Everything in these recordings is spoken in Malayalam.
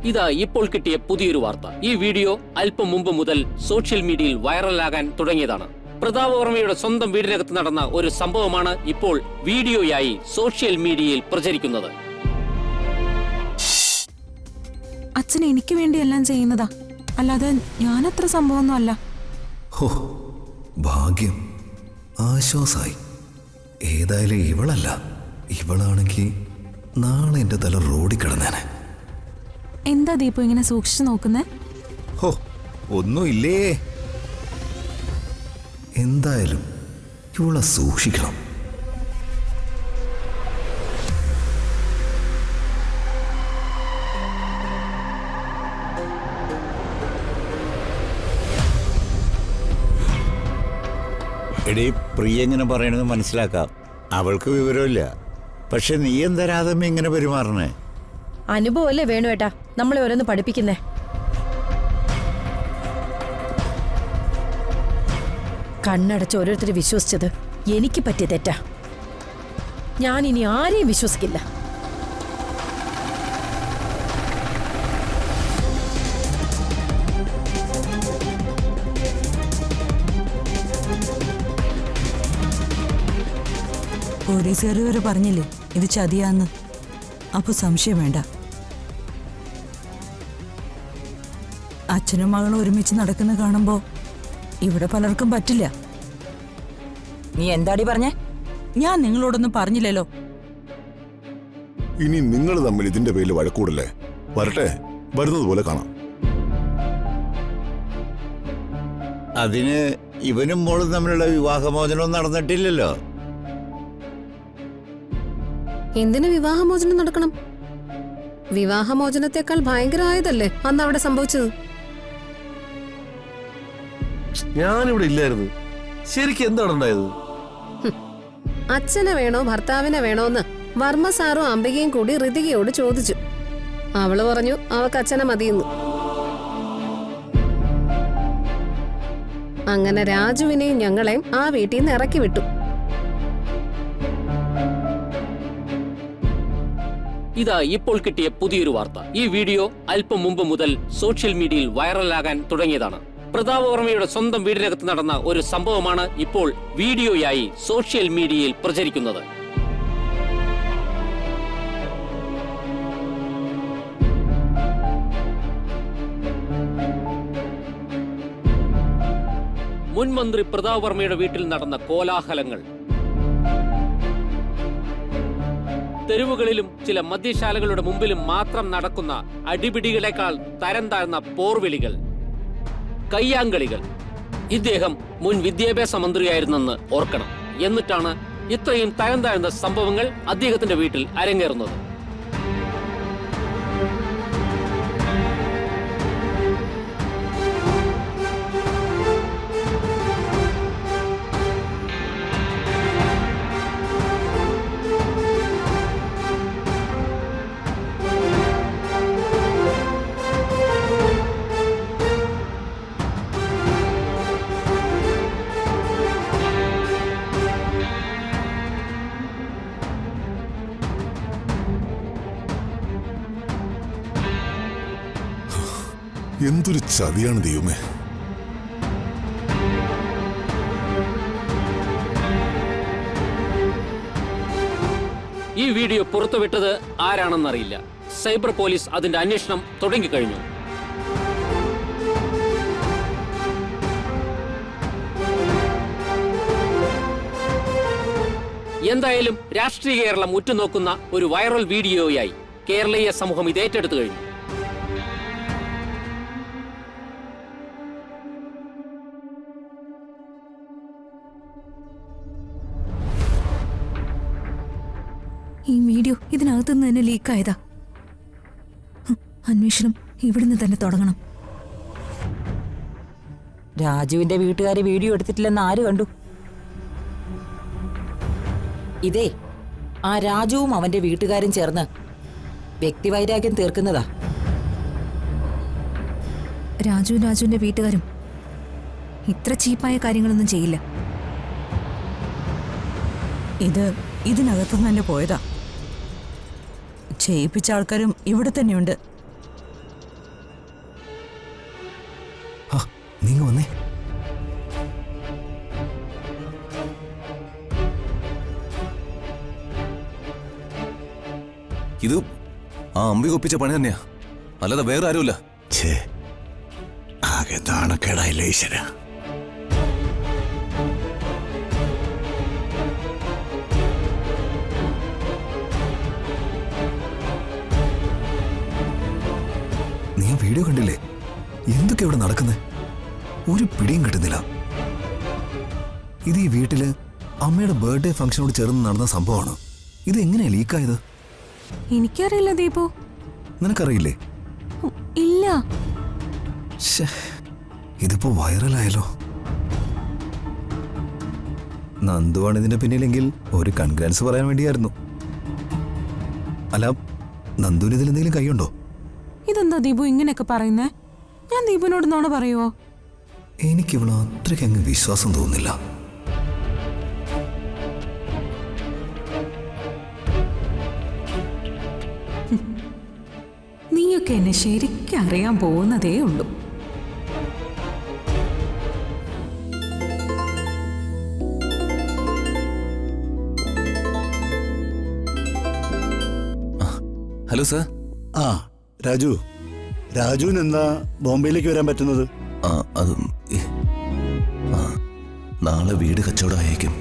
ഇതാ ഇപ്പോൾ കിട്ടിയ പുതിയൊരു വാർത്ത. ഈ വീഡിയോ അല്പം മുമ്പ് മുതൽ സോഷ്യൽ മീഡിയയിൽ വൈറലാകാൻ തുടങ്ങിയതാണ്. പ്രതാപ് വർമ്മയുടെ സ്വന്തം വീടിനകത്ത് നടന്ന ഒരു സംഭവമാണ് ഇപ്പോൾ വീഡിയോയായി സോഷ്യൽ മീഡിയയിൽ പ്രചരിക്കുന്നത്. അച്ഛൻ എനിക്ക് വേണ്ടി എല്ലാം ചെയ്യുന്നതാ, അല്ലാതെ ഞാനത്ര സംഭവമൊന്നും അല്ല. ഹോ, ഭാഗ്യം, ആശ്വാസായി. ഏതായാലും ഇവളല്ല. ഇവളാണെങ്കിൽ നാളെ എൻ്റെ തല റോഡിൽ കിടന്നേനെ. എന്താ ദീപു ഇങ്ങനെ സൂക്ഷിച്ചു നോക്കുന്നേ? ഹോ, ഒന്നുമില്ലേ. എന്തായാലും ഇവളെ സൂക്ഷിക്കണം. എടീ, പ്രിയ എങ്ങനെ പറയണമെന്ന് മനസ്സിലാക്കാം. അവൾക്ക് വിവരമില്ല. പക്ഷെ നീ എന്താ രാധമ്മ ഇങ്ങനെ പെരുമാറണേ? അനുഭവമല്ലേ വേണുവേട്ടാ നമ്മളെ ഓരോന്ന് പഠിപ്പിക്കുന്നേ. കണ്ണടച്ച് ഓരോരുത്തർ വിശ്വസിച്ചത് എനിക്ക് പറ്റിയ തെറ്റാ. ഞാൻ ഇനി ആരെയും വിശ്വസിക്കില്ല. പോലീസുകാർ വരെ പറഞ്ഞില്ലേ ഇത് ചതിയാന്ന്. അപ്പൊ സംശയം വേണ്ട. അച്ഛനും മകളും ഒരുമിച്ച് നടക്കുന്ന കാണുമ്പോ ഇവിടെ പലർക്കും പറ്റില്ല. നീ എന്താടി പറഞ്ഞേ? ഞാൻ നിങ്ങളോടൊന്നും പറഞ്ഞില്ലല്ലോ. ഇനി നിങ്ങൾ തമ്മിൽ ഇതിന്റെ പേരിൽ വഴക്കൂടല്ലേ? വരട്ടെ, വരുന്നത് പോലെ കാണാം. അതിന് ഇവനും മോളും തമ്മിലുള്ള വിവാഹമോചനം നടന്നിട്ടില്ലല്ലോ. എന്തിനു വിവാഹമോചനം നടക്കണം? വിവാഹമോചനത്തെക്കാൾ ഭയങ്കരമായതല്ലേ അന്ന് അവിടെ സംഭവിച്ചത്. ഞാനിവിടെ ഇല്ലായിരുന്നു. ശരിക്കും എന്താണ് ഉണ്ടായത്? അച്ഛനെ വേണോ ഭർത്താവിനെ വേണോന്ന് വർമ്മ സാറും അംബികയും കൂടി ഋതികയോട് ചോദിച്ചു. അവള് പറഞ്ഞു അവക്ക് അച്ഛനെ മതിയെന്നു. അങ്ങനെ രാജുവിനെയും ഞങ്ങളെയും ആ വീട്ടിൽ നിന്ന് ഇറക്കി വിട്ടു. ഇതാ ഇപ്പോൾ കിട്ടിയ പുതിയൊരു വാർത്ത. ഈ വീഡിയോ അല്പം മുമ്പ് മുതൽ സോഷ്യൽ മീഡിയയിൽ വൈറലാകാൻ തുടങ്ങിയതാണ്. പ്രതാപ് വർമ്മയുടെ സ്വന്തം വീടിനകത്ത് നടന്ന ഒരു സംഭവമാണ് ഇപ്പോൾ വീഡിയോയായി സോഷ്യൽ മീഡിയയിൽ പ്രചരിക്കുന്നത്. മുൻ മന്ത്രി പ്രതാപ് വർമ്മയുടെ വീട്ടിൽ നടന്ന കോലാഹലങ്ങൾ. തെരുവുകളിലും ചില മദ്യശാലകളുടെ മുമ്പിലും മാത്രം നടക്കുന്ന അടിപിടികളെക്കാൾ തരം താഴ്ന്ന പോർവിളികൾ, കയ്യാങ്കളികൾ. ഇദ്ദേഹം മുൻ വിദ്യാഭ്യാസ മന്ത്രിയായിരുന്നെന്ന് ഓർക്കണം. എന്നിട്ടാണ് ഇത്രയും തരം താഴ്ന്ന സംഭവങ്ങൾ അദ്ദേഹത്തിന്റെ വീട്ടിൽ അരങ്ങേറുന്നത്. എന്തൊരു ചതിയാണ് ദൈവമേ. ഈ വീഡിയോ പുറത്തുവിട്ടത് ആരാണെന്നറിയില്ല. സൈബർ പോലീസ് അതിന്റെ അന്വേഷണം തുടങ്ങിക്കഴിഞ്ഞു. എന്തായാലും രാഷ്ട്രീയ കേരളം ഉറ്റുനോക്കുന്ന ഒരു വൈറൽ വീഡിയോയായി കേരളീയ സമൂഹം ഇത് ഏറ്റെടുത്തു കഴിഞ്ഞു. ഈ വീഡിയോ ഇതിനകത്തുനിന്ന് തന്നെ ലീക്കായതാ. അന്വേഷണം ഇവിടുന്ന് തന്നെ തുടങ്ങണം. രാജുവിന്റെ വീട്ടുകാരെ വീഡിയോ എടുത്തിട്ടില്ലെന്ന് ആര് കണ്ടു? ഇതേ ആ രാജുവും അവന്റെ വീട്ടുകാരും ചേർന്ന് വ്യക്തിവൈരാഗ്യം തീർക്കുന്നതാ. രാജുവിന്റെ വീട്ടുകാരും ഇത്ര ചീപ്പായ കാര്യങ്ങളൊന്നും ചെയ്യില്ല. ഇതിനകത്തുനിന്ന് തന്നെ പോയതാ. ചെയ്യിപ്പിച്ച ആൾക്കാരും ഇവിടെ തന്നെയുണ്ട്. നീങ്ങ വന്നേ. ഇത് ആ അമ്പി ഒപ്പിച്ച പണി തന്നെയാ, അല്ലാതെ വേറെ ആരുമില്ല. ഛേ, ആകെ നാണക്കേടായില്ലേ ഈശ്വര. നീ ആ വീഡിയോ കണ്ടില്ലേ? എന്തൊക്കെ ഇവിടെ നടക്കുന്നത്? ഒരു പിടിയും കിട്ടുന്നില്ല. ഇത് ഈ വീട്ടില് അമ്മയുടെ ബർത്ത്ഡേ ഫംഗ്ഷനോട് ചേർന്ന് നടന്ന സംഭവമാണ്. ഇത് എങ്ങനെയാ ലീക്കായത്? എനിക്കറിയില്ല ദീപു. നിനക്കറിയില്ലേ? ഇല്ല. ശ്ശേ, ഇതിപ്പോ വൈറലായല്ലോ. നന്ദുവാണ് ഇതിന്റെ പിന്നിലെങ്കിൽ ഒരു കൺഗ്രാൻസ് പറയാൻ വേണ്ടിയായിരുന്നു. അല്ല, നന്ദുവിന് ഇതിൽ എന്തെങ്കിലും കൈയുണ്ടോ? ഇതെന്താ ദീപു ഇങ്ങനെയൊക്കെ പറയുന്നേ? ഞാൻ ദീപുവിനോട് നോണ പറയുവോ? എനിക്കിവിടെ അത്രയ്ക്ക് അങ്ങ് വിശ്വാസം തോന്നുന്നില്ല. നീയൊക്കെ എന്നെ ശരിക്കും അറിയാൻ പോകുന്നതേ ഉള്ളൂ. Hello sir. ആ രാജുവിന് എന്താ ബോംബെയിലേക്ക് വരാൻ പറ്റുന്നത്? അത് നാളെ വീട് കച്ചവടമായേക്കും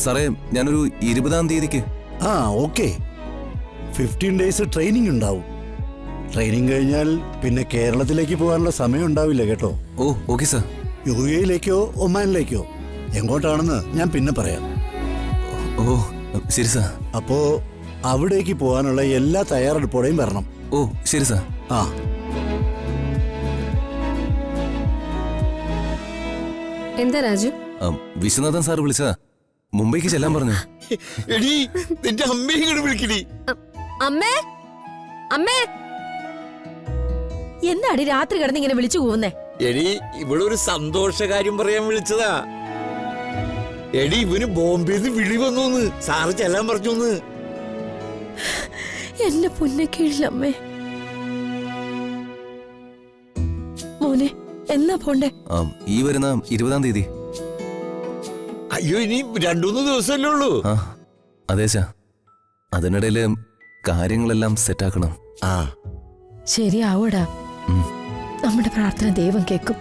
സാറേ. ഞാനൊരു 20-ാം തീയതിക്ക്. ആ, ഓക്കെ. 15 ഡേയ്സ് ട്രെയിനിങ് ഉണ്ടാവും. ട്രെയിനിങ് കഴിഞ്ഞാൽ പിന്നെ കേരളത്തിലേക്ക് പോകാനുള്ള സമയം ഉണ്ടാവില്ല കേട്ടോ. ഓ, ഓക്കെ സാർ. UAE-യിലേക്കോ ഒമാനിലേക്കോ എങ്ങോട്ടാണെന്ന് ഞാൻ പിന്നെ പറയാം. ഓ, ശരി സാർ. അപ്പോ അവിടേക്ക് പോകാനുള്ള എല്ലാ തയ്യാറെടുപ്പോടെയും വരണം. ഓ, ശരി സാർ. ആ, എന്താ രാജു? വിശ്വനാഥൻ സാർ വിളിച്ചതാ, മുംബൈക്ക് ചെല്ലാൻ പറഞ്ഞു. നിന്റെ അമ്മയെ ഇങ്ങോട്ട് വിളിക്കടി. അമ്മേ, അമ്മേ, എന്താടി രാത്രി കിടന്ന് ഇങ്ങനെ വിളിച്ചു പോകുന്നേ? എടി, ഇവിടെ ഒരു സന്തോഷകാര്യം പറയാൻ വിളിച്ചതാ. എടി, ഇവന് ബോംബെന്ന് വിളി വന്നു, സാറ് ചെല്ലാൻ പറഞ്ഞു. എന്നെ പുന്നക്കീഴിലമ്മേ. മോനെ, എന്നാ പോണ്ടേ? ഈ വരുന്ന 20-ാം തീയതി. അയ്യോ, ഇനി 2-3 ദിവസമല്ലേ ഉള്ളൂ. അതെ സാർ. അതിനിടയില് കാര്യങ്ങളെല്ലാം സെറ്റാക്കണം. ശരിയാവൂടാ. നമ്മുടെ പ്രാർത്ഥന ദൈവം കേൾക്കും.